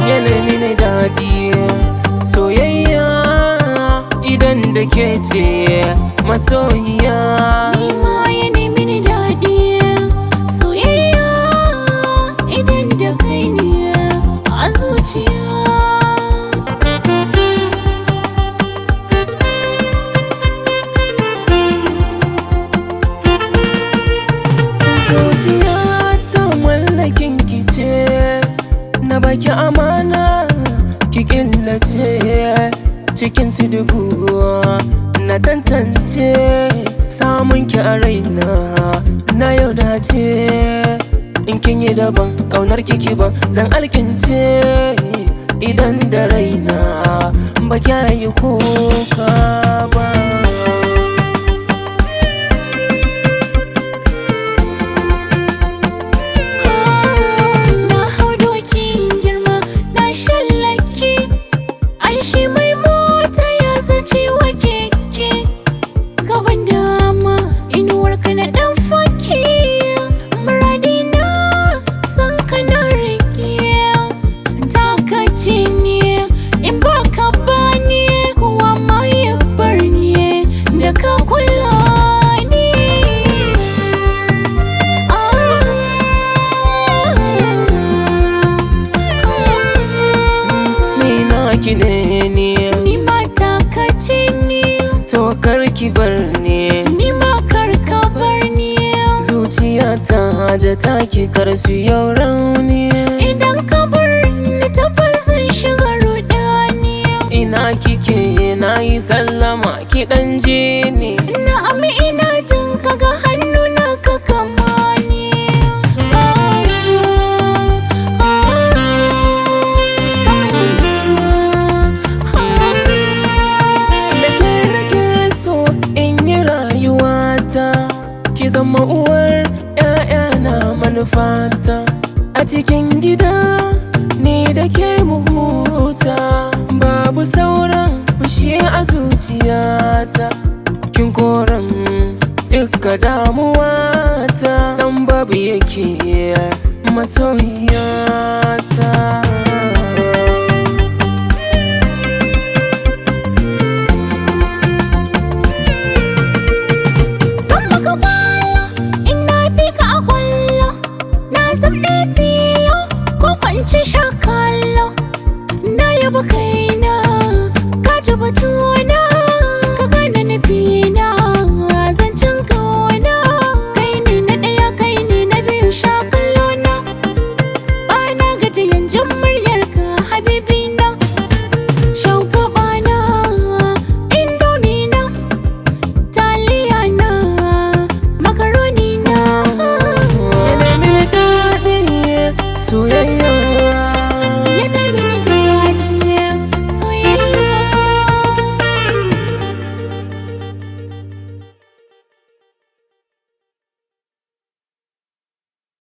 Yanai mini daɗi soyayya idan da ke ce masoyiya. Ni ma yanai mini daɗi soyayya idan da kai ne a zuciya. Zuciya ta mallakin ki ce, na baki amana ki killace, cikin su dubu na tantance, samun ki a raina na yau dace. In kin yi daban ƙaunar kiki ban zan alkince, idan da raina ba kya yi kuka ba. Ni mata ka ce ni, to kar ki bar ni, ni ma kar ka bar ni. zuciyata da taki kar su yau rauni. Idan ka bar ni tabbas zan shiga rudani. Ina kike na yi sallama ki dan je ni. Na'am ina jin ka ga hannu na ka kama ni. Ki zama uwar ‘ya'yana manufata, a cikin gida ni da ke mu huta. Babu sauran fushi a zuciyata, kin koran duka damuwata. San babu yake masoyiyata. Ci shakallo na yaba kaina, ka ji batu